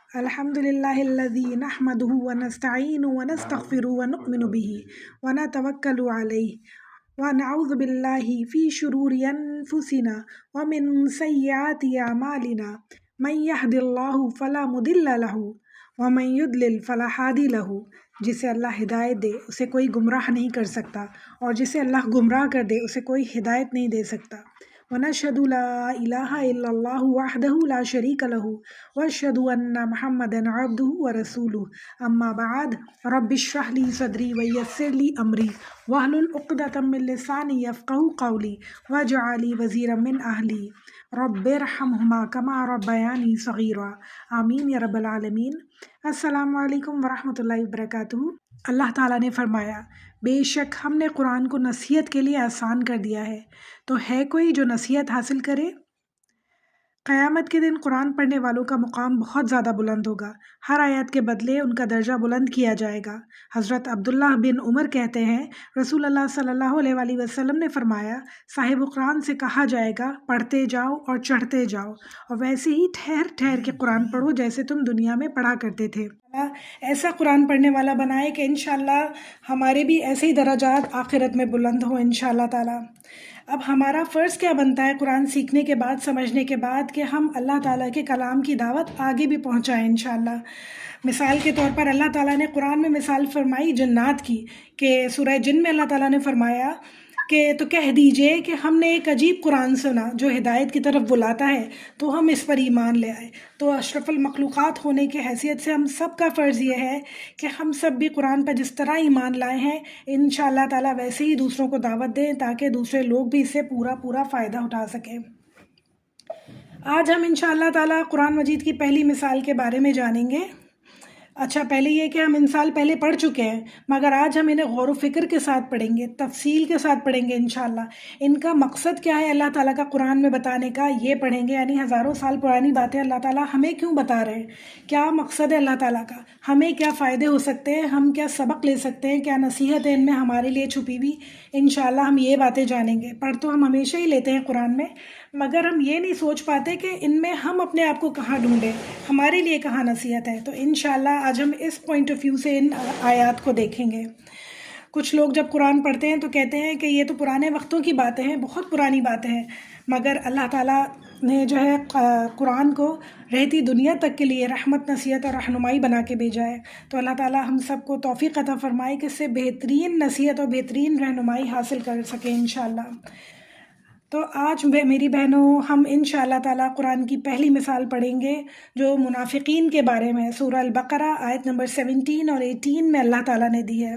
الحمد لله الذي نحمده ونستعينه ونستغفره ونؤمن به ونتوكل عليه ونعوذ بالله في شرور أنفسنا ومن سيئات أعمالنا من يهد الله فلا مضل له ومن يضلل فلا هادي له. جسے اللہ ہدایت دے اسے کوئی گمراہ نہیں کر سکتا، اور جسے اللہ گمراہ کر دے اسے کوئی ہدایت نہیں دے سکتا. وَنَشْهَدُ لَا إِلَٰهَ إِلَّا اللَّهُ وَحْدَهُ لَا شَرِيكَ لَهُ وَأَشْهَدُ أَنَّ مُحَمَّدًا عَبْدُهُ وَرَسُولُهُ. أَمَّا بَعْدُ رَبِّ اشْرَحْ لِي صَدْرِي وَيَسِّرْ لِي أَمْرِي وَاحْلُلْ عُقْدَةً مِّن لِّسَانِي يَفْقَهُوا قَوْلِي وَاجْعَل لِّي وَزِيرًا مِّنْ أَهْلِي رَبِّ ارْحَمْهُمَا كَمَا رَبَّيَانِي صَغِيرًا. آمین یا رب العالمین. السلام علیکم ورحمۃ اللہ وبرکاتہ. اللہ تعالیٰ نے فرمایا، بے شک ہم نے قرآن کو نصیحت کے لیے آسان کر دیا ہے، تو ہے کوئی جو نصیحت حاصل کرے؟ قیامت کے دن قرآن پڑھنے والوں کا مقام بہت زیادہ بلند ہوگا. ہر آیت کے بدلے ان کا درجہ بلند کیا جائے گا. حضرت عبداللہ بن عمر کہتے ہیں، رسول اللہ صلی اللہ علیہ وآلہ وسلم نے فرمایا، صاحب قرآن سے کہا جائے گا پڑھتے جاؤ اور چڑھتے جاؤ، اور ویسے ہی ٹھہر ٹھہر کے قرآن پڑھو جیسے تم دنیا میں پڑھا کرتے تھے. ایسا قرآن پڑھنے والا بنائے کہ انشاءاللہ ہمارے بھی ایسے ہی درجات آخرت میں بلند ہوں انشاءاللہ تعالیٰ. اب ہمارا فرض کیا بنتا ہے قرآن سیکھنے کے بعد، سمجھنے کے بعد، کہ ہم اللہ تعالیٰ کے کلام کی دعوت آگے بھی پہنچائیں انشاءاللہ. مثال کے طور پر اللہ تعالیٰ نے قرآن میں مثال فرمائی جنات کی، کہ سورہ جن میں اللہ تعالیٰ نے فرمایا کہ تو کہہ دیجئے کہ ہم نے ایک عجیب قرآن سنا جو ہدایت کی طرف بلاتا ہے، تو ہم اس پر ایمان لے آئے. تو اشرف المخلوقات ہونے کی حیثیت سے ہم سب کا فرض یہ ہے کہ ہم سب بھی قرآن پر جس طرح ایمان لائے ہیں انشاءاللہ تعالیٰ ویسے ہی دوسروں کو دعوت دیں، تاکہ دوسرے لوگ بھی اس سے پورا فائدہ اٹھا سکیں. آج ہم انشاءاللہ تعالیٰ قرآن مجید کی پہلی مثال کے بارے میں جانیں گے. اچھا، پہلے یہ کہ ہم مثال پہلے پڑھ چکے ہیں، مگر آج ہم انہیں غور و فکر کے ساتھ پڑھیں گے، تفصیل کے ساتھ پڑھیں گے انشاءاللہ. ان کا مقصد کیا ہے اللہ تعالیٰ کا قرآن میں بتانے کا، یہ پڑھیں گے. یعنی ہزاروں سال پرانی باتیں اللہ تعالیٰ ہمیں کیوں بتا رہے ہیں، کیا مقصد ہے اللہ تعالیٰ کا، ہمیں کیا فائدے ہو سکتے ہیں، ہم کیا سبق لے سکتے ہیں، کیا نصیحت ہے ان میں ہمارے لیے چھپی ہوئی. انشاءاللہ ہم یہ باتیں جانیں گے. پڑھ تو ہم ہمیشہ ہی لیتے ہیں قرآن میں، مگر ہم یہ نہیں سوچ پاتے کہ ان میں ہم اپنے آپ کو کہاں ڈھونڈیں، ہمارے لیے کہاں نصیحت ہے. تو انشاءاللہ آج ہم اس پوائنٹ آف ویو سے ان آیات کو دیکھیں گے. کچھ لوگ جب قرآن پڑھتے ہیں تو کہتے ہیں کہ یہ تو پرانے وقتوں کی باتیں ہیں، بہت پرانی باتیں ہیں، مگر اللہ تعالیٰ نے جو ہے قرآن کو رہتی دنیا تک کے لیے رحمت، نصیحت اور رہنمائی بنا کے بھیجا ہے. تو اللہ تعالیٰ ہم سب کو توفیق عطا فرمائے کہ اس سے بہترین نصیحت اور بہترین رہنمائی حاصل کر سکیں انشاءاللہ. تو آج میری بہنوں ہم انشاءاللہ تعالیٰ قرآن کی پہلی مثال پڑھیں گے جو منافقین کے بارے میں سورہ البقرہ آیت نمبر 17 اور 18 میں اللہ تعالیٰ نے دی ہے.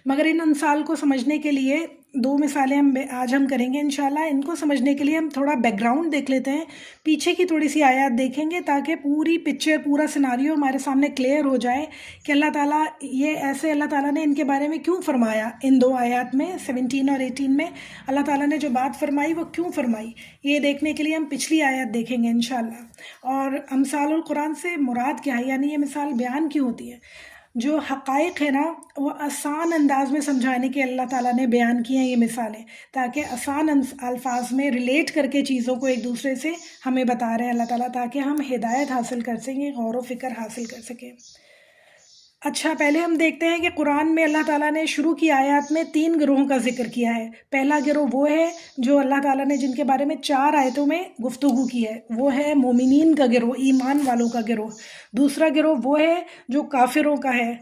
مگر ان مثال کو سمجھنے کے لیے دو مثالیں آج ہم کریں گے انشاءاللہ. ان کو سمجھنے کے لیے ہم تھوڑا بیک گراؤنڈ دیکھ لیتے ہیں، پیچھے کی تھوڑی سی آیات دیکھیں گے تاکہ پوری پکچر، پورا سیناریو ہمارے سامنے کلیئر ہو جائے کہ اللہ تعالیٰ یہ ایسے اللہ تعالیٰ نے ان کے بارے میں کیوں فرمایا. ان دو آیات میں 17 اور 18 میں اللہ تعالیٰ نے جو بات فرمائی وہ کیوں فرمائی، یہ دیکھنے کے لیے ہم پچھلی آیات دیکھیں گے انشاءاللہ. اور امثال القرآن سے مراد کیا ہے، یعنی یہ مثال بیان کیوں ہوتی ہے. جو حقائق ہے نا وہ آسان انداز میں سمجھانے کے اللہ تعالیٰ نے بیان کی ہیں یہ مثالیں، تاکہ آسان الفاظ میں ریلیٹ کر کے چیزوں کو ایک دوسرے سے ہمیں بتا رہے ہیں اللہ تعالیٰ، تاکہ ہم ہدایت حاصل کر سکیں، غور و فکر حاصل کر سکیں. اچھا، پہلے ہم دیکھتے ہیں کہ قرآن میں اللہ تعالیٰ نے شروع کی آیات میں 3 گروہوں کا ذکر کیا ہے. پہلا گروہ وہ ہے جو اللہ تعالیٰ نے جن کے بارے میں 4 آیتوں میں گفتگو کی ہے، وہ ہے مومنین کا گروہ، ایمان والوں کا گروہ. دوسرا گروہ وہ ہے جو کافروں کا ہے،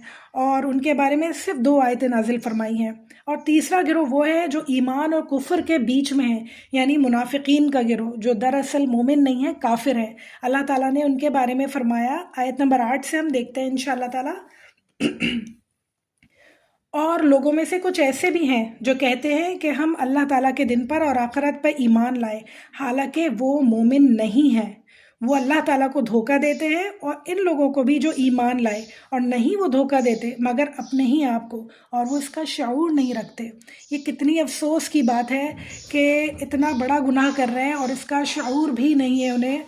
اور ان کے بارے میں صرف 2 آیتیں نازل فرمائی ہیں. اور تیسرا گروہ وہ ہے جو ایمان اور کفر کے بیچ میں ہے، یعنی منافقین کا گروہ جو دراصل مومن نہیں ہے، کافر ہے. اللہ تعالیٰ نے ان کے بارے میں فرمایا، آیت نمبر 8 سے ہم دیکھتے ہیں انشاءاللہ تعالیٰ. اور لوگوں میں سے کچھ ایسے بھی ہیں جو کہتے ہیں کہ ہم اللہ تعالیٰ کے دن پر اور آخرت پر ایمان لائے، حالانکہ وہ مومن نہیں ہیں. وہ اللہ تعالیٰ کو دھوکہ دیتے ہیں، اور ان لوگوں کو بھی جو ایمان لائے اور نہیں وہ دھوکہ دیتے مگر اپنے ہی آپ کو، اور وہ اس کا شعور نہیں رکھتے. یہ کتنی افسوس کی بات ہے کہ اتنا بڑا گناہ کر رہے ہیں اور اس کا شعور بھی نہیں ہے انہیں،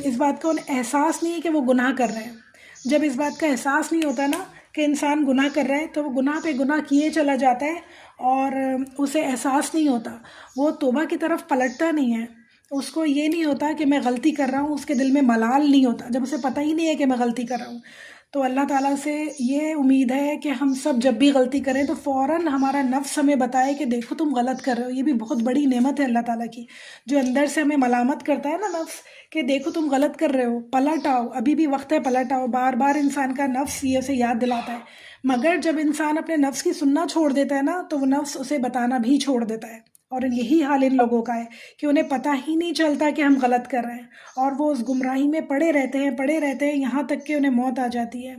اس بات کا انہیں احساس نہیں ہے کہ وہ گناہ کر رہے ہیں. جب اس بات کا احساس نہیں ہوتا نا کہ انسان گناہ کر رہا ہے، تو وہ گناہ پہ گناہ کیے چلا جاتا ہے اور اسے احساس نہیں ہوتا، وہ توبہ کی طرف پلٹتا نہیں ہے. اس کو یہ نہیں ہوتا کہ میں غلطی کر رہا ہوں، اس کے دل میں ملال نہیں ہوتا جب اسے پتہ ہی نہیں ہے کہ میں غلطی کر رہا ہوں۔ تو اللہ تعالیٰ سے یہ امید ہے کہ ہم سب جب بھی غلطی کریں تو فوراً ہمارا نفس ہمیں بتائے کہ دیکھو تم غلط کر رہے ہو۔ یہ بھی بہت بڑی نعمت ہے اللہ تعالیٰ کی، جو اندر سے ہمیں ملامت کرتا ہے نا نفس، کہ دیکھو تم غلط کر رہے ہو، پلٹ آؤ، ابھی بھی وقت ہے پلٹ آؤ۔ بار بار انسان کا نفس یہ اسے یاد دلاتا ہے، مگر جب انسان اپنے نفس کی سننا چھوڑ دیتا ہے نا تو وہ نفس اسے بتانا بھی چھوڑ دیتا ہے۔ اور یہی حال ان لوگوں کا ہے کہ انہیں پتہ ہی نہیں چلتا کہ ہم غلط کر رہے ہیں، اور وہ اس گمراہی میں پڑے رہتے ہیں یہاں تک کہ انہیں موت آ جاتی ہے۔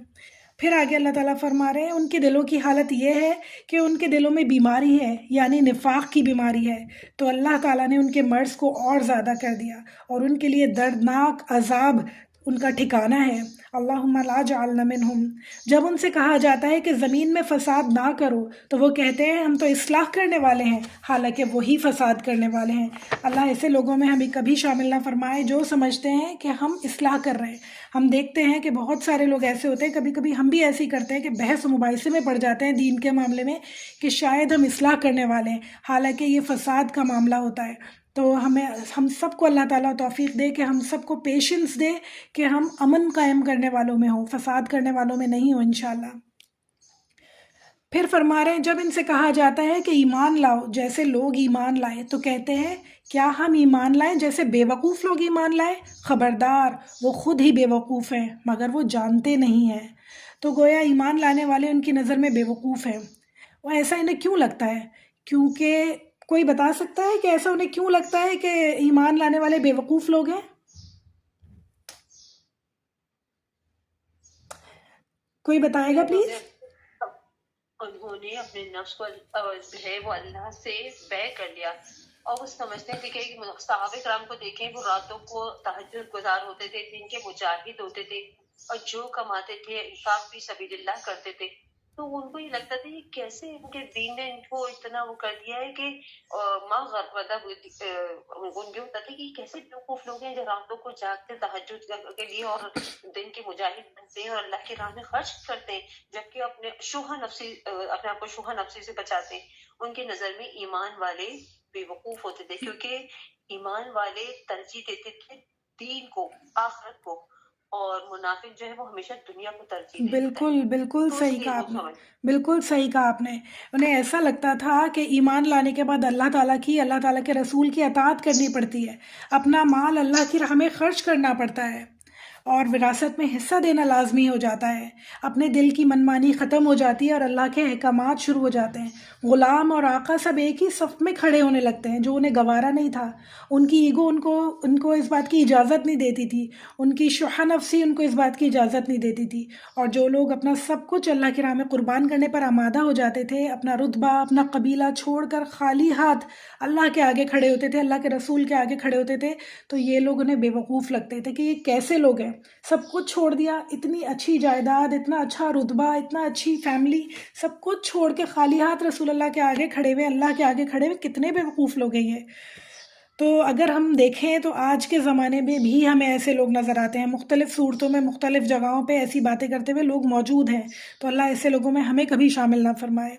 پھر آگے اللہ تعالیٰ فرما رہے ہیں ان کے دلوں کی حالت یہ ہے کہ ان کے دلوں میں بیماری ہے، یعنی نفاق کی بیماری ہے، تو اللہ تعالیٰ نے ان کے مرض کو اور زیادہ کر دیا، اور ان کے لیے دردناک عذاب ان کا ٹھکانہ ہے۔ اللہم لا جعلنا منہم۔ جب ان سے کہا جاتا ہے کہ زمین میں فساد نہ کرو تو وہ کہتے ہیں ہم تو اصلاح کرنے والے ہیں، حالانکہ وہی فساد کرنے والے ہیں۔ اللہ ایسے لوگوں میں ہمیں کبھی شامل نہ فرمائے جو سمجھتے ہیں کہ ہم اصلاح کر رہے ہیں۔ ہم دیکھتے ہیں کہ بہت سارے لوگ ایسے ہوتے ہیں، کبھی کبھی ہم بھی ایسے ہی کرتے ہیں کہ بحث و مباحثے میں پڑ جاتے ہیں دین کے معاملے میں کہ شاید ہم اصلاح کرنے والے ہیں، حالانکہ یہ فساد کا معاملہ ہوتا ہے۔ تو ہم سب کو اللہ تعالیٰ توفیق دے کہ ہم سب کو پیشنس دے کہ ہم امن قائم کرنے والوں میں ہوں، فساد کرنے والوں میں نہیں ہوں انشاءاللہ۔ پھر فرما رہے ہیں جب ان سے کہا جاتا ہے کہ ایمان لاؤ جیسے لوگ ایمان لائے تو کہتے ہیں کیا ہم ایمان لائیں جیسے بے وقوف لوگ ایمان لائیں؟ خبردار، وہ خود ہی بے وقوف ہیں مگر وہ جانتے نہیں ہیں۔ تو گویا ایمان لانے والے ان کی نظر میں بے وقوف ہیں۔ وہ ایسا انہیں کیوں لگتا ہے؟ کیونکہ کوئی بتا سکتا ہے کہ ایسا انہیں کیوں لگتا ہے کہ ایمان لانے والے بے وقوف لوگ ہیں؟ کوئی بتائے گا پلیز؟ انہوں نے اپنے نفس کو جو ہے وہ اللہ سے بے کر لیا، اور وہ سمجھتے ہیں کہ صحابہ کرام کو دیکھیں، وہ راتوں کو تہجد گزار ہوتے تھے، دن کے مجاہد ہوتے تھے، اور جو کماتے تھے انفاق فی سبیل اللہ کرتے تھے۔ تو ان کو یہ لگتا تھا کہ کیسے ان کے دین نے ان کو اتنا وہ کر دیا ہے کہ مطلب ان کو ہوتا تھا کہ کیسے بیوقوف لوگ ہیں جو راتوں کو جاگتے تہجد کے لیے اور دن کے مجاہد بنتے ہیں اور اللہ کی راہ میں خرچ کرتے ہیں، جبکہ اپنے آپ کو شوہا نفسی سے بچاتے ہیں۔ ان کی نظر میں ایمان والے بے وقوف ہوتے تھے، کیونکہ ایمان والے ترجیح دیتے تھے دین کو، آخرت کو، اور منافق جو ہے وہ ہمیشہ دنیا کو ترجیح دیتا ہے۔ بالکل تو اس صحیح لیے کہا وہ آپ نے، سمجھ بالکل صحیح کہا آپ نے۔ انہیں ایسا لگتا تھا کہ ایمان لانے کے بعد اللہ تعالیٰ کے رسول کی اطاعت کرنی پڑتی ہے، اپنا مال اللہ کی راہ میں خرچ کرنا پڑتا ہے، اور وراثت میں حصہ دینا لازمی ہو جاتا ہے، اپنے دل کی منمانی ختم ہو جاتی ہے اور اللہ کے احکامات شروع ہو جاتے ہیں۔ غلام اور آقا سب ایک ہی صف میں کھڑے ہونے لگتے ہیں، جو انہیں گوارا نہیں تھا۔ ان کی ایگو ان کو اس بات کی اجازت نہیں دیتی تھی، ان کی شح نفسی ان کو اس بات کی اجازت نہیں دیتی تھی، اور جو لوگ اپنا سب کچھ اللہ کی راہ میں قربان کرنے پر آمادہ ہو جاتے تھے، اپنا رتبہ اپنا قبیلہ چھوڑ کر خالی ہاتھ اللہ کے آگے کھڑے ہوتے تھے، اللہ کے رسول کے آگے کھڑے ہوتے تھے، تو یہ لوگ انہیں بے وقوف لگتے تھے کہ یہ کیسے لوگ ہیں، سب کچھ چھوڑ دیا، اتنی اچھی جائیداد، اتنا اچھا رتبہ، اتنا اچھی فیملی، سب کچھ چھوڑ کے خالی ہاتھ رسول اللہ کے آگے کھڑے ہوئے، اللہ کے آگے کھڑے ہوئے، کتنے بے وقوف لوگ ہیں یہ۔ تو اگر ہم دیکھیں تو آج کے زمانے میں بھی ہمیں ایسے لوگ نظر آتے ہیں، مختلف صورتوں میں مختلف جگہوں پہ ایسی باتیں کرتے ہوئے لوگ موجود ہیں، تو اللہ ایسے لوگوں میں ہمیں کبھی شامل نہ فرمائے۔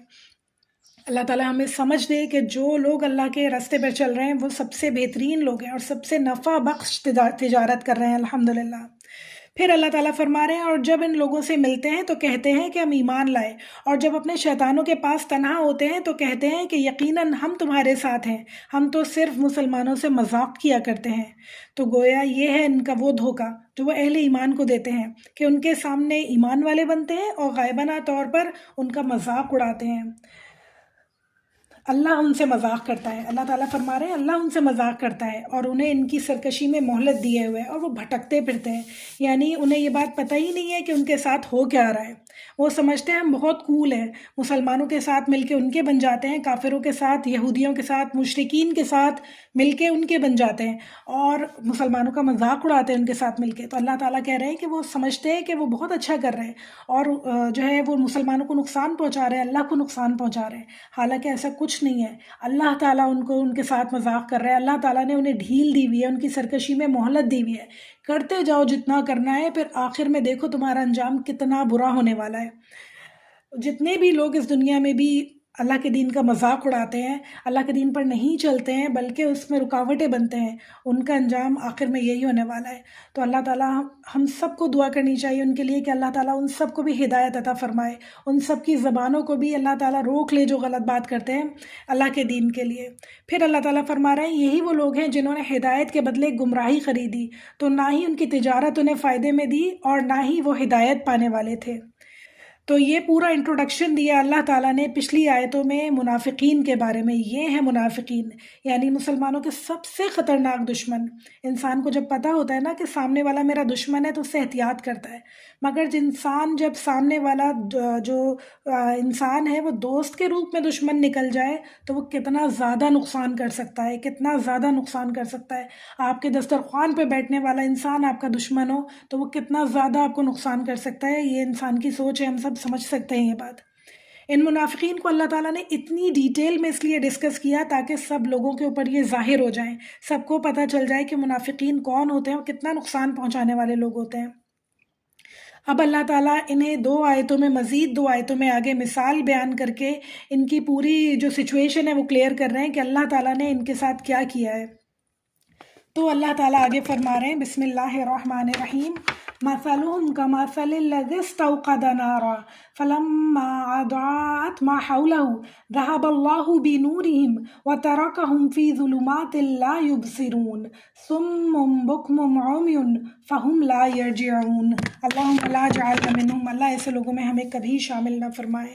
اللہ تعالیٰ ہمیں سمجھ دے کہ جو لوگ اللہ کے راستے پر چل رہے ہیں وہ سب سے بہترین لوگ ہیں اور سب سے نفع بخش تجارت کر رہے ہیں الحمدللہ۔ پھر اللہ تعالیٰ فرما رہے ہیں اور جب ان لوگوں سے ملتے ہیں تو کہتے ہیں کہ ہم ایمان لائے، اور جب اپنے شیطانوں کے پاس تنہا ہوتے ہیں تو کہتے ہیں کہ یقیناً ہم تمہارے ساتھ ہیں، ہم تو صرف مسلمانوں سے مذاق کیا کرتے ہیں۔ تو گویا یہ ہے ان کا وہ دھوکہ جو وہ اہل ایمان کو دیتے ہیں کہ ان کے سامنے ایمان والے بنتے ہیں اور غائبانہ طور پر ان کا مذاق اڑاتے ہیں۔ اللہ ان سے مذاق کرتا ہے، اللہ تعالیٰ فرما رہے ہیں اللہ ان سے مذاق کرتا ہے اور انہیں ان کی سرکشی میں مہلت دیے ہوئے اور وہ بھٹکتے پھرتے ہیں، یعنی انہیں یہ بات پتہ ہی نہیں ہے کہ ان کے ساتھ ہو کیا رہا ہے۔ وہ سمجھتے ہیں ہم بہت کول ہیں، مسلمانوں کے ساتھ مل کے ان کے بن جاتے ہیں، کافروں کے ساتھ، یہودیوں کے ساتھ، مشرکین کے ساتھ مل کے ان کے بن جاتے ہیں اور مسلمانوں کا مذاق اڑاتے ہیں ان کے ساتھ مل کے۔ تو اللہ تعالیٰ کہہ رہے ہیں کہ وہ سمجھتے ہیں کہ وہ بہت اچھا کر رہے ہیں اور جو ہے وہ مسلمانوں کو نقصان پہنچا رہے ہیں، اللہ کو نقصان پہنچا رہے ہیں، حالانکہ ایسا کچھ نہیں ہے۔ اللہ تعالیٰ ان کے ساتھ مذاق کر رہا ہے، اللہ تعالیٰ نے انہیں ڈھیل دی ہوئی ہے، ان کی سرکشی میں مہلت دی ہوئی ہے، کرتے جاؤ جتنا کرنا ہے، پھر آخر میں دیکھو تمہارا انجام کتنا برا ہونے والا ہے۔ جتنے بھی لوگ اس دنیا میں بھی اللہ کے دین کا مذاق اڑاتے ہیں، اللہ کے دین پر نہیں چلتے ہیں بلکہ اس میں رکاوٹیں بنتے ہیں، ان کا انجام آخر میں یہی ہونے والا ہے۔ تو اللہ تعالیٰ ہم سب کو دعا کرنی چاہیے ان کے لیے کہ اللہ تعالیٰ ان سب کو بھی ہدایت عطا فرمائے، ان سب کی زبانوں کو بھی اللہ تعالیٰ روک لے جو غلط بات کرتے ہیں اللہ کے دین کے لیے۔ پھر اللہ تعالیٰ فرما رہے ہیں یہی وہ لوگ ہیں جنہوں نے ہدایت کے بدلے گمراہی خریدی، تو نہ ہی ان کی تجارت انہیں فائدے میں دی اور نہ ہی وہ ہدایت پانے والے تھے۔ تو یہ پورا انٹروڈکشن دیا اللہ تعالیٰ نے پچھلی آیتوں میں منافقین کے بارے میں۔ یہ ہیں منافقین، یعنی مسلمانوں کے سب سے خطرناک دشمن۔ انسان کو جب پتہ ہوتا ہے نا کہ سامنے والا میرا دشمن ہے تو اس سے احتیاط کرتا ہے، مگر جب سامنے والا جو انسان ہے وہ دوست کے روپ میں دشمن نکل جائے تو وہ کتنا زیادہ نقصان کر سکتا ہے، کتنا زیادہ نقصان کر سکتا ہے۔ آپ کے دسترخوان پہ بیٹھنے والا انسان آپ کا دشمن ہو تو وہ کتنا زیادہ آپ کو نقصان کر سکتا ہے۔ یہ انسان کی سوچ ہے، ہم سب سمجھ سکتے ہیں یہ بات۔ ان منافقین کو اللہ تعالیٰ نے اتنی ڈیٹیل میں اس لیے ڈسکس کیا تاکہ سب لوگوں کے اوپر یہ ظاہر ہو جائیں، سب کو پتہ چل جائے کہ منافقین کون ہوتے ہیں اور کتنا نقصان پہنچانے والے لوگ ہوتے ہیں۔ اب اللہ تعالیٰ انہیں 2 آیتوں میں، مزید 2 آیتوں میں آگے مثال بیان کر کے ان کی پوری جو سچویشن ہے وہ کلیئر کر رہے ہیں کہ اللہ تعالیٰ نے ان کے ساتھ کیا کیا ہے۔ تو اللہ تعالیٰ آگے فرما رہے ہیں بسم اللہ الرحمن الرحیم، مثلهم كمثل الذي استوقد نارا فلما أضاءت ما حوله ذهب الله بنورهم وتركهم في ظلمات لا يبصرون صم بكم عمي فهم لا يرجعون اللهم لا جعلنا منهم۔ اللہ ایسے لوگوں میں ہمیں کبھی شامل نہ فرمائے۔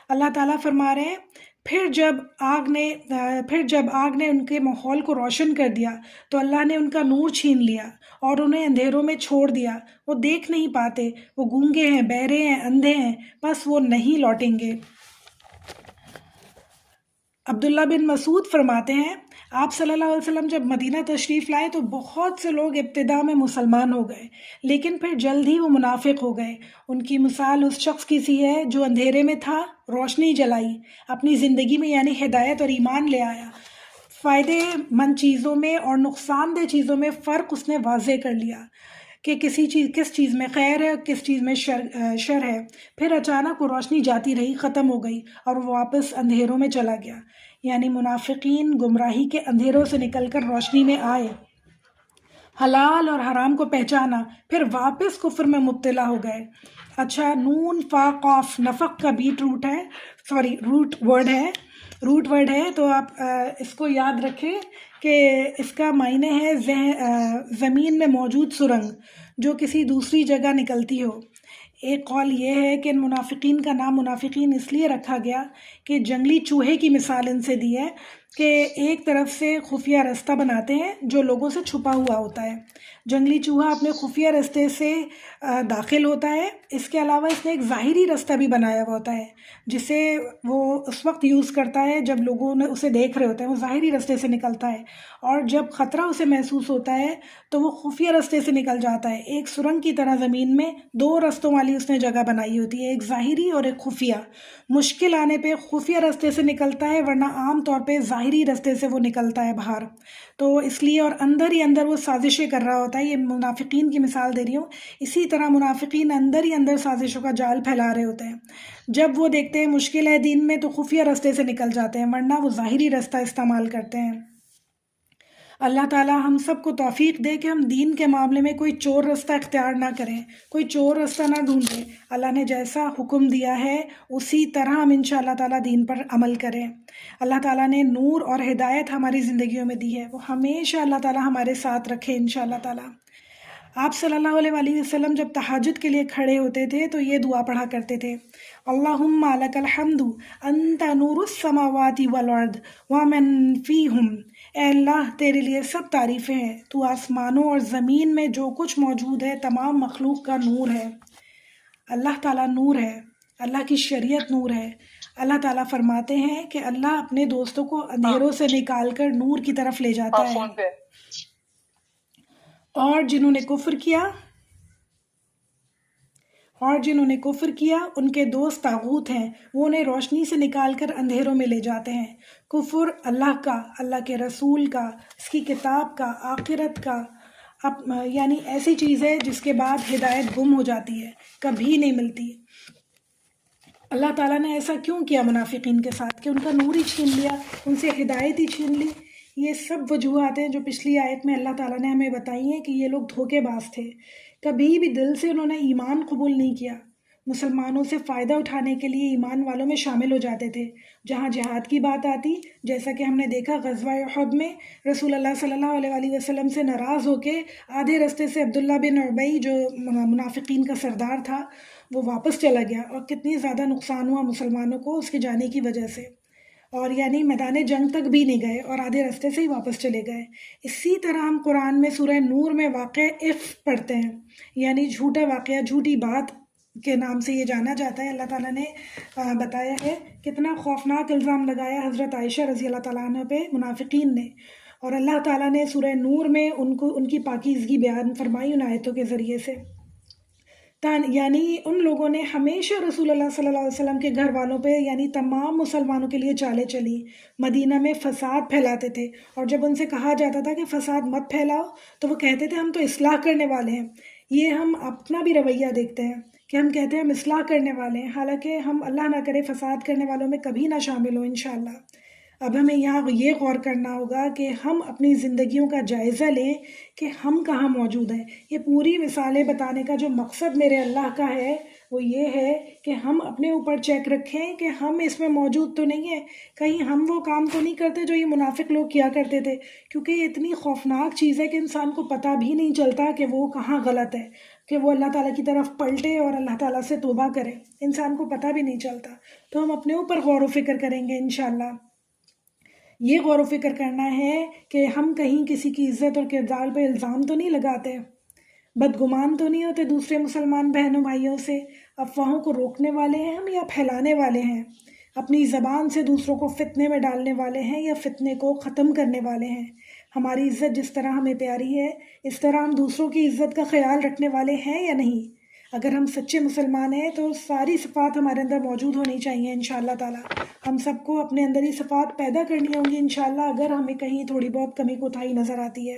اللہ تعالیٰ فرما رہے ہیں پھر جب آگ نے ان کے ماحول کو روشن کر دیا تو اللہ نے ان کا نور چھین لیا اور انہیں اندھیروں میں چھوڑ دیا۔ وہ دیکھ نہیں پاتے، وہ گونگے ہیں، بہرے ہیں، اندھے ہیں، بس وہ نہیں لوٹیں گے۔ عبداللہ بن مسعود فرماتے ہیں آپ صلی اللہ علیہ وسلم جب مدینہ تشریف لائے تو بہت سے لوگ ابتدا میں مسلمان ہو گئے، لیکن پھر جلد ہی وہ منافق ہو گئے۔ ان کی مثال اس شخص کی سی ہے جو اندھیرے میں تھا، روشنی جلائی، اپنی زندگی میں یعنی ہدایت اور ایمان لے آیا، فائدے مند چیزوں میں اور نقصان دہ چیزوں میں فرق اس نے واضح کر لیا کہ کس چیز میں خیر ہے اور کس چیز میں شر ہے۔ پھر اچانک وہ روشنی جاتی رہی، ختم ہو گئی اور وہ واپس اندھیروں میں چلا گیا۔ یعنی منافقین گمراہی کے اندھیروں سے نکل کر روشنی میں آئے، حلال اور حرام کو پہچانا، پھر واپس کفر میں مبتلا ہو گئے۔ اچھا، نون فا قاف نفق کا روٹ ورڈ ہے، تو آپ اس کو یاد رکھیں کہ اس کا معنی ہے زمین میں موجود سرنگ جو کسی دوسری جگہ نکلتی ہو۔ ایک قول یہ ہے کہ ان منافقین کا نام منافقین اس لیے رکھا گیا کہ جنگلی چوہے کی مثال ان سے دی ہے کہ ایک طرف سے خفیہ رستہ بناتے ہیں جو لوگوں سے چھپا ہوا ہوتا ہے۔ جنگلی چوہا اپنے خفیہ رستے سے داخل ہوتا ہے، اس کے علاوہ اس نے ایک ظاہری رستہ بھی بنایا ہوا ہوتا ہے جسے وہ اس وقت یوز کرتا ہے جب لوگوں نے اسے دیکھ رہے ہوتے ہیں، وہ ظاہری رستے سے نکلتا ہے، اور جب خطرہ اسے محسوس ہوتا ہے تو وہ خفیہ رستے سے نکل جاتا ہے۔ ایک سرنگ کی طرح زمین میں 2 رستوں والی اس نے جگہ بنائی ہوتی ہے، ایک ظاہری اور ایک خفیہ۔ مشکل آنے پہ خفیہ رستے سے نکلتا ہے، ورنہ عام طور پہ ظاہری رستے سے وہ نکلتا ہے باہر۔ تو اس لیے اور اندر ہی اندر وہ سازشیں کر رہا ہوتا ہے۔ یہ منافقین کی مثال دے رہی ہوں۔ اسی طرح منافقین اندر ہی اندر سازشوں کا جال پھیلا رہے ہوتے ہیں۔ جب وہ دیکھتے ہیں مشکل ہے دین میں تو خفیہ رستے سے نکل جاتے ہیں، ورنہ وہ ظاہری رستہ استعمال کرتے ہیں۔ اللہ تعالیٰ ہم سب کو توفیق دے کہ ہم دین کے معاملے میں کوئی چور رستہ اختیار نہ کریں، کوئی چور رستہ نہ ڈھونڈیں۔ اللہ نے جیسا حکم دیا ہے اسی طرح ہم انشاءاللہ تعالیٰ دین پر عمل کریں۔ اللہ تعالیٰ نے نور اور ہدایت ہماری زندگیوں میں دی ہے، وہ ہمیشہ اللہ تعالیٰ ہمارے ساتھ رکھے انشاءاللہ تعالیٰ۔ آپ صلی اللہ علیہ وآلہ وسلم جب تہجد کے لیے کھڑے ہوتے تھے تو یہ دعا پڑھا کرتے تھے، اللہم لک الحمد انت نور السماوات والارض ومن فیہم۔ اے اللہ تیرے لیے سب تعریفیں ہیں، تو آسمانوں اور زمین میں جو کچھ موجود ہے تمام مخلوق کا نور ہے۔ اللہ تعالیٰ نور ہے، اللہ کی شریعت نور ہے۔ اللہ تعالیٰ فرماتے ہیں کہ اللہ اپنے دوستوں کو اندھیروں سے نکال کر نور کی طرف لے جاتا ہے، اور جنہوں نے کفر کیا ان کے دوست طاغوت ہیں، وہ انہیں روشنی سے نکال کر اندھیروں میں لے جاتے ہیں۔ کفر اللہ کا، اللہ کے رسول کا، اس کی کتاب کا، آخرت کا، یعنی ایسی چیز ہے جس کے بعد ہدایت گم ہو جاتی ہے، کبھی نہیں ملتی۔ اللہ تعالیٰ نے ایسا کیوں کیا منافقین کے ساتھ کہ ان کا نور ہی چھین لیا، ان سے ہدایت ہی چھین لی؟ یہ سب وجوہات ہیں جو پچھلی آیت میں اللہ تعالیٰ نے ہمیں بتائی ہیں کہ یہ لوگ دھوکے باز تھے، کبھی بھی دل سے انہوں نے ایمان قبول نہیں کیا، مسلمانوں سے فائدہ اٹھانے کے لیے ایمان والوں میں شامل ہو جاتے تھے۔ جہاں جہاد کی بات آتی، جیسا کہ ہم نے دیکھا غزوہ احد میں رسول اللہ صلی اللہ علیہ وآلہ وسلم سے ناراض ہو کے آدھے رستے سے عبداللہ بن ابی جو منافقین کا سردار تھا وہ واپس چلا گیا، اور کتنی زیادہ نقصان ہوا مسلمانوں کو اس کے جانے کی وجہ سے، اور یعنی میدان جنگ تک بھی نہیں گئے اور آدھے راستے سے ہی واپس چلے گئے۔ اسی طرح ہم قرآن میں سورہ نور میں واقع افک پڑھتے ہیں، یعنی جھوٹا واقعہ، جھوٹی بات کے نام سے یہ جانا جاتا ہے۔ اللہ تعالیٰ نے بتایا ہے کتنا خوفناک الزام لگایا حضرت عائشہ رضی اللہ تعالیٰ عنہ پہ منافقین نے، اور اللہ تعالیٰ نے سورہ نور میں ان کی پاکیزگی بیان فرمائی ان آیتوں کے ذریعے سے۔ یعنی ان لوگوں نے ہمیشہ رسول اللہ صلی اللہ علیہ وسلم کے گھر والوں پہ یعنی تمام مسلمانوں کے لیے چالیں چلی، مدینہ میں فساد پھیلاتے تھے، اور جب ان سے کہا جاتا تھا کہ فساد مت پھیلاؤ تو وہ کہتے تھے ہم تو اصلاح کرنے والے ہیں۔ یہ ہم اپنا بھی رویہ دیکھتے ہیں کہ ہم کہتے ہیں ہم اصلاح کرنے والے ہیں، حالانکہ ہم اللہ نہ کرے فساد کرنے والوں میں کبھی نہ شامل ہوں انشاءاللہ۔ اب ہمیں یہاں یہ غور کرنا ہوگا کہ ہم اپنی زندگیوں کا جائزہ لیں کہ ہم کہاں موجود ہیں۔ یہ پوری مثالیں بتانے کا جو مقصد میرے اللہ کا ہے وہ یہ ہے کہ ہم اپنے اوپر چیک رکھیں کہ ہم اس میں موجود تو نہیں ہیں، کہیں ہم وہ کام تو نہیں کرتے جو یہ منافق لوگ کیا کرتے تھے، کیونکہ یہ اتنی خوفناک چیز ہے کہ انسان کو پتہ بھی نہیں چلتا کہ وہ کہاں غلط ہے، کہ وہ اللہ تعالیٰ کی طرف پلٹے اور اللہ تعالیٰ سے توبہ کرے، انسان کو پتہ بھی نہیں چلتا۔ تو ہم اپنے اوپر غور و فکر کریں گے انشاءاللہ۔ یہ غور و فکر کرنا ہے کہ ہم کہیں کسی کی عزت اور کردار پہ الزام تو نہیں لگاتے، بدگمان تو نہیں ہوتے دوسرے مسلمان بہنوں بھائیوں سے، افواہوں کو روکنے والے ہیں ہم یا پھیلانے والے ہیں، اپنی زبان سے دوسروں کو فتنے میں ڈالنے والے ہیں یا فتنے کو ختم کرنے والے ہیں۔ ہماری عزت جس طرح ہمیں پیاری ہے اس طرح ہم دوسروں کی عزت کا خیال رکھنے والے ہیں یا نہیں؟ اگر ہم سچے مسلمان ہیں تو ساری صفات ہمارے اندر موجود ہونی چاہیے انشاءاللہ تعالی۔ ہم سب کو اپنے اندر یہ صفات پیدا کرنی ہوں گی انشاءاللہ، اگر ہمیں کہیں تھوڑی بہت کمی کوتاہی نظر آتی ہے۔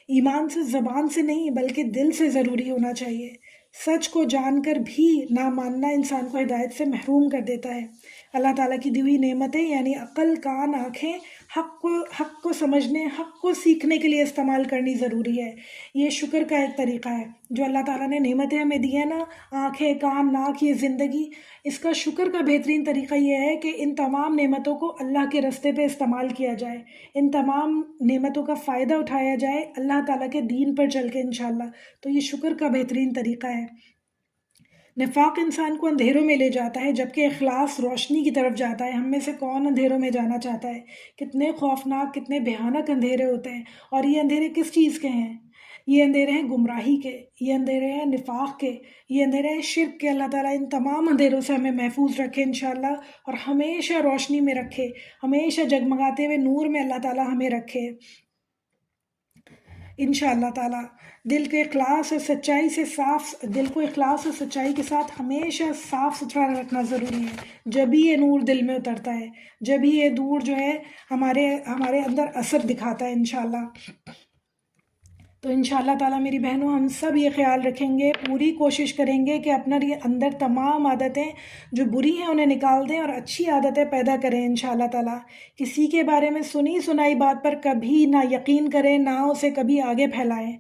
ایمان سے زبان سے نہیں بلکہ دل سے ضروری ہونا چاہیے۔ سچ کو جان کر بھی نہ ماننا انسان کو ہدایت سے محروم کر دیتا ہے۔ اللہ تعالیٰ کی دی ہوئی نعمتیں یعنی عقل، کان، آنکھیں حق کو سمجھنے، حق کو سیکھنے کے لیے استعمال کرنی ضروری ہے۔ یہ شکر کا ایک طریقہ ہے جو اللہ تعالیٰ نے نعمتیں ہمیں دی ہیں نا، آنکھیں، کان، ناک، یہ زندگی، اس کا شکر کا بہترین طریقہ یہ ہے کہ ان تمام نعمتوں کو اللہ کے راستے پہ استعمال کیا جائے، ان تمام نعمتوں کا فائدہ اٹھایا جائے اللہ تعالیٰ کے دین پر چل کے انشاءاللہ۔ تو یہ شکر کا بہترین طریقہ ہے۔ نفاق انسان کو اندھیروں میں لے جاتا ہے جبکہ اخلاص روشنی کی طرف جاتا ہے۔ ہم میں سے کون اندھیروں میں جانا چاہتا ہے؟ کتنے خوفناک، کتنے بھیانک اندھیرے ہوتے ہیں، اور یہ اندھیرے کس چیز کے ہیں؟ یہ اندھیرے ہیں گمراہی کے، یہ اندھیرے ہیں نفاق کے، یہ اندھیرے ہیں شرک کے۔ اللہ تعالیٰ ان تمام اندھیروں سے ہمیں محفوظ رکھے انشاءاللہ، اور ہمیشہ روشنی میں رکھے، ہمیشہ جگمگاتے ہوئے نور میں اللہ تعالیٰ ہمیں رکھے انشاءاللہ تعالیٰ۔ دل کو اخلاص اور سچائی کے ساتھ ہمیشہ صاف ستھرا رکھنا ضروری ہے، جبھی یہ نور دل میں اترتا ہے، جبھی یہ نور جو ہے ہمارے اندر اثر دکھاتا ہے انشاءاللہ۔ تو انشاءاللہ تعالیٰ میری بہنوں ہم سب یہ خیال رکھیں گے، پوری کوشش کریں گے کہ اپنا یہ اندر تمام عادتیں جو بری ہیں انہیں نکال دیں اور اچھی عادتیں پیدا کریں انشاءاللہ تعالیٰ۔ کسی کے بارے میں سنی سنائی بات پر کبھی نہ یقین کریں، نہ اسے کبھی آگے پھیلائیں۔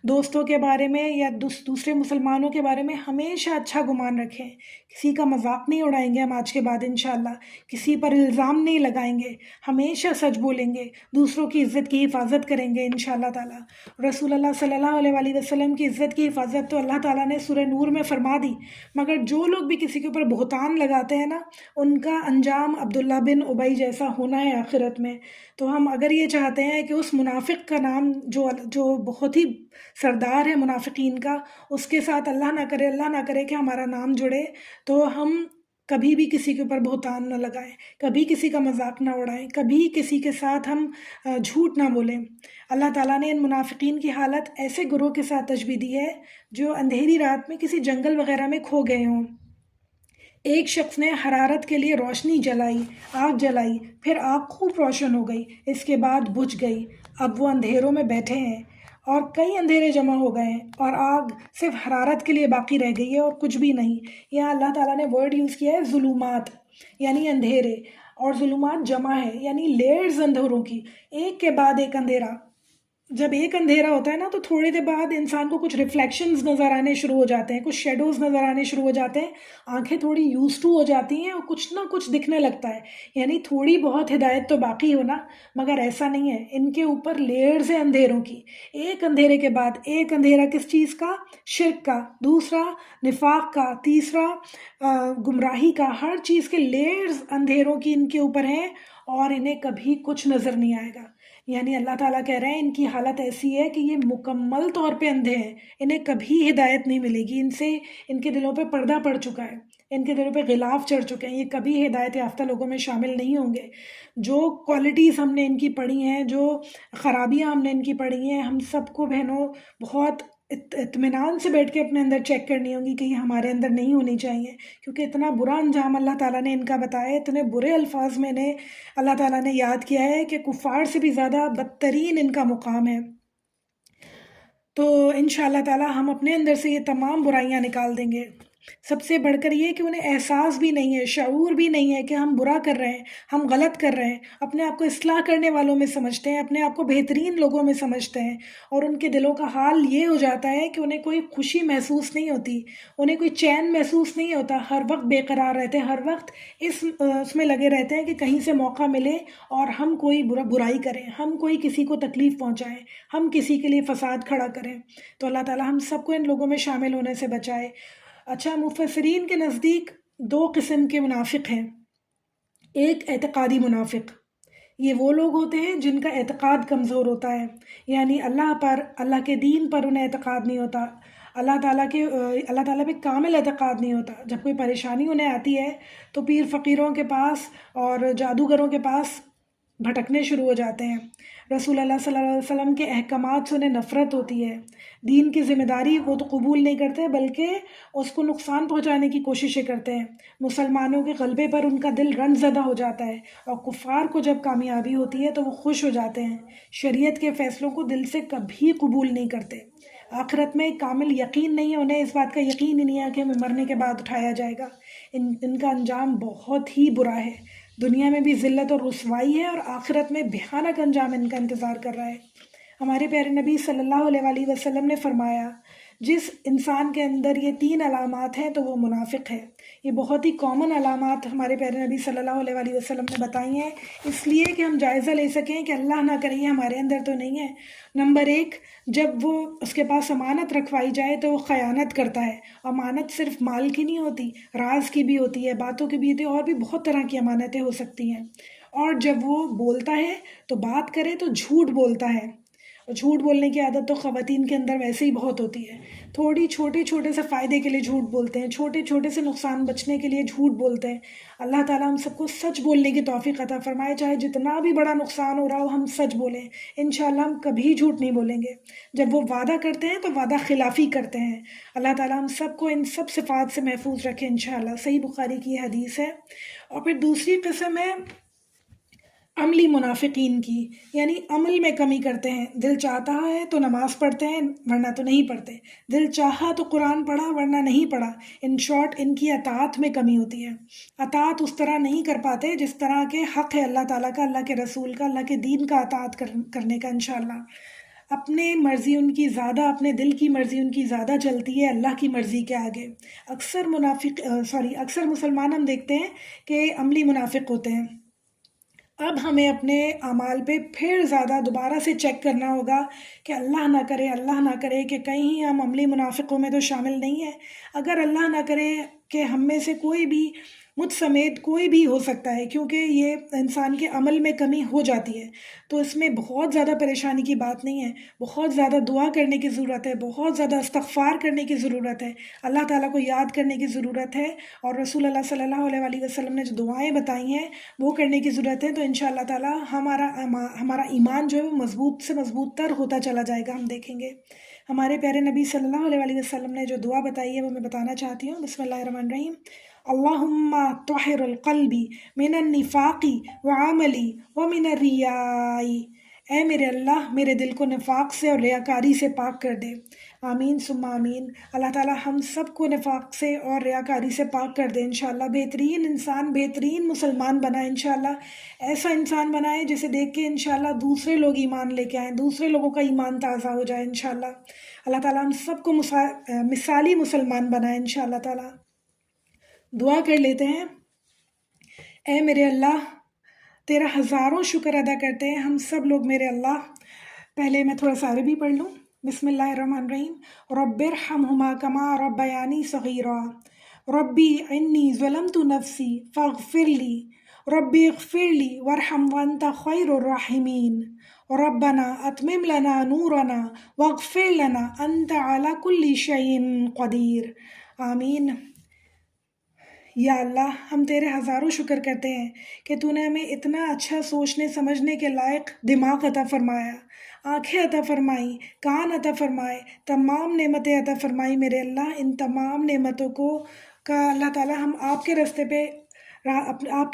دوستوں کے بارے میں یا دوسرے مسلمانوں کے بارے میں ہمیشہ اچھا گمان رکھیں، کسی کا مذاق نہیں اڑائیں گے ہم آج کے بعد انشاءاللہ، کسی پر الزام نہیں لگائیں گے، ہمیشہ سچ بولیں گے، دوسروں کی عزت کی حفاظت کریں گے انشاءاللہ تعالیٰ۔ رسول اللہ صلی اللہ علیہ وآلہ وسلم کی عزت کی حفاظت تو اللہ تعالیٰ نے سورہ نور میں فرما دی، مگر جو لوگ بھی کسی کے اوپر بہتان لگاتے ہیں نا، ان کا انجام عبداللہ بن ابی جیسا ہونا ہے آخرت میں۔ تو ہم اگر یہ چاہتے ہیں کہ اس منافق کا نام جو بہت ہی سردار ہے منافقین کا، اس کے ساتھ اللہ نہ کرے کہ ہمارا نام جڑے، تو ہم کبھی بھی کسی کے اوپر بہتان نہ لگائیں، کبھی کسی کا مذاق نہ اڑائیں، کبھی کسی کے ساتھ ہم جھوٹ نہ بولیں۔ اللہ تعالیٰ نے ان منافقین کی حالت ایسے گروہ کے ساتھ تشبیہ دی ہے جو اندھیری رات میں کسی جنگل وغیرہ میں کھو گئے ہوں۔ ایک شخص نے حرارت کے لیے روشنی جلائی، آگ جلائی، پھر آگ خوب روشن ہو گئی، اس کے بعد بجھ گئی، اب وہ اندھیروں میں بیٹھے ہیں اور کئی اندھیرے جمع ہو گئے ہیں اور آگ صرف حرارت کے لیے باقی رہ گئی ہے اور کچھ بھی نہیں. یہاں اللہ تعالیٰ نے ورڈ یوز کیا ہے ظلمات، یعنی اندھیرے، اور ظلمات جمع ہے یعنی لیئرز اندھیروں کی، ایک کے بعد ایک اندھیرا. جب ایک اندھیرا ہوتا ہے نا تو تھوڑی دیر بعد انسان کو کچھ ریفلیکشنز نظر آنے شروع ہو جاتے ہیں، کچھ شیڈوز نظر آنے شروع ہو جاتے ہیں، آنکھیں تھوڑی یوز ٹو ہو جاتی ہیں اور کچھ نہ کچھ دکھنے لگتا ہے. یعنی تھوڑی بہت ہدایت تو باقی ہو نا، مگر ایسا نہیں ہے. ان کے اوپر لیئرز ہیں اندھیروں کی، ایک اندھیرے کے بعد ایک اندھیرا. کس چیز کا؟ شرک کا، دوسرا نفاق کا، تیسرا گمراہی کا. ہر چیز کے لیئرز اندھیروں کی ان کے اوپر ہیں اور انہیں کبھی کچھ نظر نہیں آئے گا. یعنی اللہ تعالیٰ کہہ رہے ہیں ان کی حالت ایسی ہے کہ یہ مکمل طور پہ اندھے ہیں، انہیں کبھی ہدایت نہیں ملے گی. ان کے دلوں پہ پردہ پڑ چکا ہے، ان کے دلوں پہ غلاف چڑھ چکے ہیں، یہ کبھی ہدایت یافتہ لوگوں میں شامل نہیں ہوں گے. جو کوالٹیز ہم نے ان کی پڑھی ہیں، جو خرابیاں ہم نے ان کی پڑھی ہیں، ہم سب کو بہنوں بہت اطمینان سے بیٹھ کے اپنے اندر چیک کرنی ہوں گی کہ یہ ہمارے اندر نہیں ہونی چاہیے. کیونکہ اتنا برا انجام اللہ تعالیٰ نے ان کا بتایا ہے، اتنے برے الفاظ میں نے اللہ تعالیٰ نے یاد کیا ہے کہ کفار سے بھی زیادہ بدترین ان کا مقام ہے. تو انشاءاللہ تعالیٰ ہم اپنے اندر سے یہ تمام برائیاں نکال دیں گے. سب سے بڑھ کر یہ کہ انہیں احساس بھی نہیں ہے، شعور بھی نہیں ہے کہ ہم برا کر رہے ہیں، ہم غلط کر رہے ہیں. اپنے آپ کو اصلاح کرنے والوں میں سمجھتے ہیں، اپنے آپ کو بہترین لوگوں میں سمجھتے ہیں، اور ان کے دلوں کا حال یہ ہو جاتا ہے کہ انہیں کوئی خوشی محسوس نہیں ہوتی، انہیں کوئی چین محسوس نہیں ہوتا. ہر وقت بے قرار رہتے ہیں، ہر وقت اس میں لگے رہتے ہیں کہ کہیں سے موقع ملے اور ہم کوئی برائی کریں، ہم کوئی کسی کو تکلیف پہنچائیں، ہم کسی کے لیے فساد کھڑا کریں. تو اللہ تعالیٰ ہم سب کو ان لوگوں میں شامل ہونے سے بچائے. اچھا، مفسرین کے نزدیک دو قسم کے منافق ہیں. ایک اعتقادی منافق، یہ وہ لوگ ہوتے ہیں جن کا اعتقاد کمزور ہوتا ہے، یعنی اللہ پر، اللہ کے دین پر انہیں اعتقاد نہیں ہوتا، اللہ تعالیٰ پہ کامل اعتقاد نہیں ہوتا. جب کوئی پریشانی انہیں آتی ہے تو پیر فقیروں کے پاس اور جادوگروں کے پاس بھٹکنے شروع ہو جاتے ہیں. رسول اللہ صلی اللہ علیہ وسلم کے احکامات سے انہیں نفرت ہوتی ہے، دین کی ذمہ داری وہ تو قبول نہیں کرتے بلکہ اس کو نقصان پہنچانے کی کوششیں کرتے ہیں. مسلمانوں کے غلبے پر ان کا دل رنج زدہ ہو جاتا ہے، اور کفار کو جب کامیابی ہوتی ہے تو وہ خوش ہو جاتے ہیں. شریعت کے فیصلوں کو دل سے کبھی قبول نہیں کرتے. آخرت میں کامل یقین نہیں ہے انہیں، اس بات کا یقین ہی نہیں ہے کہ ہمیں مرنے کے بعد اٹھایا جائے گا. ان کا انجام بہت ہی برا ہے. دنیا میں بھی ذلت اور رسوائی ہے، اور آخرت میں بھیانک انجام ان کا انتظار کر رہا ہے. ہمارے پیارے نبی صلی اللہ علیہ وسلم نے فرمایا، جس انسان کے اندر یہ 3 علامات ہیں تو وہ منافق ہے. یہ بہت ہی کامن علامات ہمارے پیارے نبی صلی اللہ علیہ وسلم نے بتائی ہیں، اس لیے کہ ہم جائزہ لے سکیں کہ اللہ نہ کرے یہ ہمارے اندر تو نہیں ہے. نمبر 1، جب وہ اس کے پاس امانت رکھوائی جائے تو وہ خیانت کرتا ہے. امانت صرف مال کی نہیں ہوتی، راز کی بھی ہوتی ہے، باتوں کی بھی ہوتی ہے، اور بھی بہت طرح کی امانتیں ہو سکتی ہیں. اور جب وہ بولتا ہے تو بات کرے تو جھوٹ بولتا ہے. اور جھوٹ بولنے کی عادت تو خواتین کے اندر ویسے ہی بہت ہوتی ہے. تھوڑی چھوٹے سے فائدے کے لیے جھوٹ بولتے ہیں، چھوٹے سے نقصان بچنے کے لیے جھوٹ بولتے ہیں. اللہ تعالیٰ ہم سب کو سچ بولنے کی توفیق عطا فرمائے، چاہے جتنا بھی بڑا نقصان ہو رہا ہو ہم سچ بولیں. انشاءاللہ ہم کبھی جھوٹ نہیں بولیں گے. جب وہ وعدہ کرتے ہیں تو وعدہ خلافی کرتے ہیں. اللہ تعالیٰ ہم سب کو ان سب صفات سے محفوظ رکھے انشاءاللہ. صحیح بخاری کی یہ حدیث ہے. اور پھر دوسری قسم ہے عملی منافقین کی، یعنی عمل میں کمی کرتے ہیں. دل چاہتا ہے تو نماز پڑھتے ہیں ورنہ تو نہیں پڑھتے، دل چاہا تو قرآن پڑھا ورنہ نہیں پڑھا. ان شارٹ ان کی اطاعت میں کمی ہوتی ہے. اطاعت اس طرح نہیں کر پاتے جس طرح کے حق ہے اللہ تعالیٰ کا، اللہ کے رسول کا، اللہ کے دین کا اطاعت کرنے کا. انشاءاللہ اپنے مرضی ان کی زیادہ، اپنے دل کی مرضی ان کی زیادہ چلتی ہے اللہ کی مرضی کے آگے. اکثر مسلمان ہم دیکھتے ہیں کہ عملی منافق ہوتے ہیں. اب ہمیں اپنے اعمال پہ پھر زیادہ دوبارہ سے چیک کرنا ہوگا کہ اللہ نہ کرے کہ کہیں ہم عملی منافقوں میں تو شامل نہیں ہیں. اگر اللہ نہ کرے کہ ہم میں سے کوئی بھی، مجھ سمیت کوئی بھی ہو سکتا ہے، کیونکہ یہ انسان کے عمل میں کمی ہو جاتی ہے، تو اس میں بہت زیادہ پریشانی کی بات نہیں ہے. بہت زیادہ دعا کرنے کی ضرورت ہے، بہت زیادہ استغفار کرنے کی ضرورت ہے، اللہ تعالیٰ کو یاد کرنے کی ضرورت ہے، اور رسول اللہ صلی اللہ علیہ وسلم نے جو دعائیں بتائی ہیں وہ کرنے کی ضرورت ہے. تو انشاءاللہ تعالیٰ ہمارا ایمان جو ہے وہ مضبوط سے مضبوط تر ہوتا چلا جائے گا. ہم دیکھیں گے ہمارے پیارے نبی صلی اللہ علیہ وسلم نے جو دعا بتائی ہے وہ میں بتانا چاہتی ہوں. بسم اللہ الرحمن الرحیم. اللہم طہر القلب من النفاق وعملی ومن الریاء. اے میرے اللہ میرے دل کو نفاق سے اور ریاکاری سے پاک کر دے۔ آمین ثم آمین۔ اللہ تعالیٰ ہم سب کو نفاق سے اور ریاکاری سے پاک کر دے انشاءاللہ۔ بہترین انسان، بہترین مسلمان بنائے انشاءاللہ۔ ایسا انسان بنائے جسے دیکھ کے انشاءاللہ دوسرے لوگ ایمان لے کے آئیں، دوسرے لوگوں کا ایمان تازہ ہو جائے انشاءاللہ۔ اللہ تعالیٰ ہم سب کو مثالی مسلمان بنائے انشاءاللہ تعالیٰ۔ دعا کر لیتے ہیں۔ اے میرے اللہ تیرا ہزاروں شکر ادا کرتے ہیں ہم سب لوگ میرے اللہ۔ پہلے میں تھوڑا سا عربی پڑھ لوں۔ بسم اللہ الرحمن الرحیم۔ رب ارحمہما کما ربیانی صغیرا ربی انی ظلمت نفسی فاغفر لی ربی اغفر لی وارحم وانت خیر الراحمین ربنا اتمم لنا نورنا واغفر لنا انت علی کل شیء قدیر۔ آمین۔ یا اللہ ہم تیرے ہزاروں شکر کرتے ہیں کہ تو نے ہمیں اتنا اچھا سوچنے سمجھنے کے لائق دماغ عطا فرمایا، آنکھیں عطا فرمائی، کان عطا فرمائے، تمام نعمتیں عطا فرمائی میرے اللہ۔ ان تمام نعمتوں کو اللہ تعالیٰ ہم آپ کے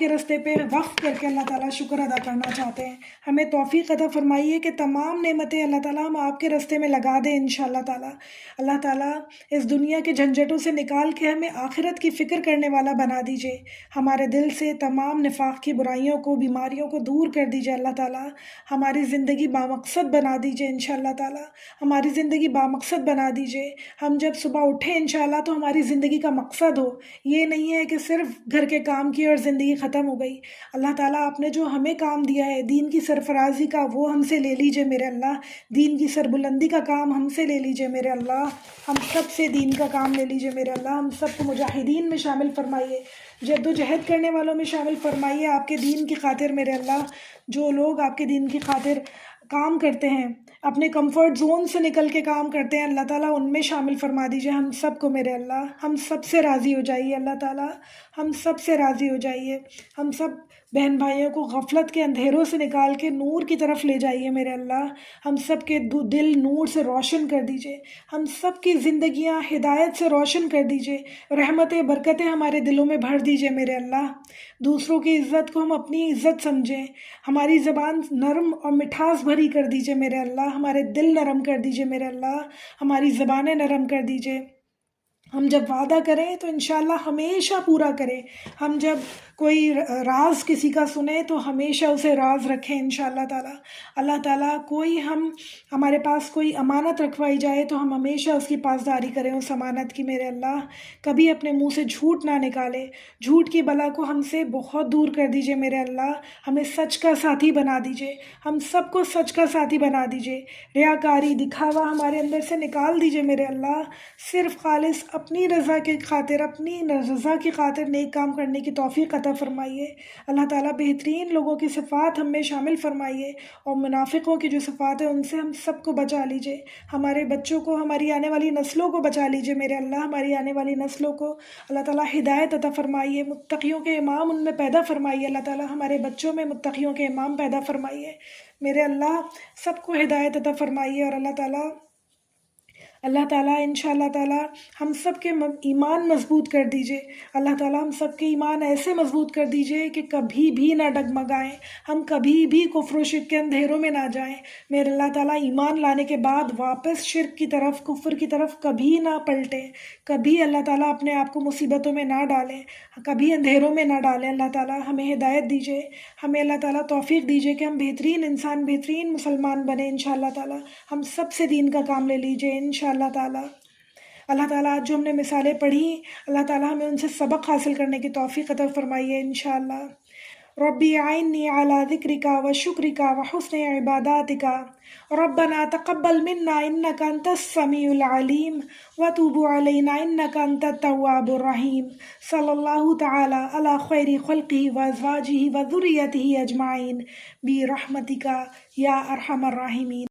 راستے پہ وقف کر کے اللہ تعالیٰ شکر ادا کرنا چاہتے ہیں۔ ہمیں توفیق عطا فرمائیے کہ تمام نعمتیں اللہ تعالیٰ ہم آپ کے راستے میں لگا دیں انشاءاللہ تعالیٰ۔ اللہ تعالیٰ اس دنیا کے جھنجھٹوں سے نکال کے ہمیں آخرت کی فکر کرنے والا بنا دیجئے۔ ہمارے دل سے تمام نفاق کی برائیوں کو، بیماریوں کو دور کر دیجئے اللہ تعالیٰ۔ ہماری زندگی بامقصد بنا دیجئے انشاءاللہ تعالیٰ۔ ہماری زندگی بامقصد بنا دیجئے۔ ہم جب صبح اٹھیں انشاءاللہ تو ہماری زندگی کا مقصد ہو، یہ نہیں ہے کہ صرف گھر کے کام کی اور زندگی ختم ہو گئی۔ اللہ تعالیٰ آپ نے جو ہمیں کام دیا ہے دین کی سرفرازی کا، وہ ہم سے لے لیجئے میرے اللہ۔ دین کی سربلندی کا کام ہم سے لے لیجئے میرے اللہ۔ ہم سب سے دین کا کام لے لیجئے میرے اللہ۔ ہم سب کو مجاہدین میں شامل فرمائیے، جد و جہد کرنے والوں میں شامل فرمائیے آپ کے دین کی خاطر میرے اللہ۔ جو لوگ آپ کے دین کی خاطر کام کرتے ہیں، اپنے کمفرٹ زون سے نکل کے کام کرتے ہیں، اللہ تعالیٰ ان میں شامل فرما دیجئے ہم سب کو میرے اللہ۔ ہم سب سے راضی ہو جائیے اللہ تعالیٰ، ہم سب سے راضی ہو جائیے۔ ہم سب بہن بھائیوں کو غفلت کے اندھیروں سے نکال کے نور کی طرف لے جائیے میرے اللہ۔ ہم سب کے دل نور سے روشن کر دیجئے، ہم سب کی زندگیاں ہدایت سے روشن کر دیجئے، رحمتیں برکتیں ہمارے دلوں میں بھر دیجئے میرے اللہ۔ دوسروں کی عزت کو ہم اپنی عزت سمجھیں، ہماری زبان نرم اور مٹھاس بھری کر دیجئے میرے اللہ، ہمارے دل نرم کر دیجئے میرے اللہ، ہماری زبانیں نرم کر دیجئے۔ ہم جب وعدہ کریں تو انشاءاللہ ہمیشہ پورا کریں۔ ہم جب کوئی راز کسی کا سنیں تو ہمیشہ اسے راز رکھیں انشاءاللہ تعالیٰ۔ اللہ تعالیٰ ہمارے پاس کوئی امانت رکھوائی جائے تو ہم ہمیشہ اس کی پاسداری کریں اس امانت کی میرے اللہ۔ کبھی اپنے منہ سے جھوٹ نہ نکالے، جھوٹ کی بلا کو ہم سے بہت دور کر دیجئے میرے اللہ۔ ہمیں سچ کا ساتھی بنا دیجئے، ہم سب کو سچ کا ساتھی بنا دیجئے۔ ریاکاری، دکھاوا ہمارے اندر سے نکال دیجئے میرے اللہ۔ صرف خالص اپنی رضا کی خاطر، اپنی رضا کی خاطر نیک کام کرنے کی توفیق عطا فرمائیے اللہ تعالیٰ۔ بہترین لوگوں کی صفات ہم میں شامل فرمائیے، اور منافقوں کی جو صفات ہیں ان سے ہم سب کو بچا لیجئے۔ ہمارے بچوں کو، ہماری آنے والی نسلوں کو بچا لیجئے میرے اللہ۔ ہماری آنے والی نسلوں کو اللہ تعالیٰ ہدایت عطا فرمائیے، متقیوں کے امام ان میں پیدا فرمائیے اللہ تعالیٰ۔ ہمارے بچوں میں متقیوں کے امام پیدا فرمائیے میرے اللہ۔ سب کو ہدایت عطا فرمائیے، اور اللہ تعالیٰ انشاءاللہ تعالیٰ ہم سب کے ایمان مضبوط کر دیجئے اللہ تعالیٰ۔ ہم سب کے ایمان ایسے مضبوط کر دیجئے کہ کبھی بھی نہ ڈگمگائیں، ہم کبھی بھی کفر و شرک کے اندھیروں میں نہ جائیں میرے اللہ تعالیٰ۔ ایمان لانے کے بعد واپس شرک کی طرف، کفر کی طرف کبھی نہ پلٹیں، کبھی اللہ تعالیٰ اپنے آپ کو مصیبتوں میں نہ ڈالیں، کبھی اندھیروں میں نہ ڈالیں اللہ تعالیٰ۔ ہمیں ہدایت دیجئے، ہمیں اللہ تعالیٰ توفیق دیجئے کہ ہم بہترین انسان، بہترین مسلمان بنیں انشاءاللہ تعالیٰ۔ ہم سب سے دین کا کام لے لیجئے انشاءاللہ تعالیٰ۔ اللہ تعالیٰ آج جو ہم نے مثالیں پڑھی، اللہ تعالیٰ ہمیں ان سے سبق حاصل کرنے کی توفیق عطا فرمائیے انشاءاللہ۔ ربی اعنی علی ذکرک و شکرک و حسن عباداتک ربنا تقبل منا انک انت السمیع العلیم وتوب علینا انک انت التواب الرحیم۔ صلی اللہ تعالی علی خیر خلقہ و ازواجہ و ذریتہ اجمعین برحمتک یا ارحم الراحمین۔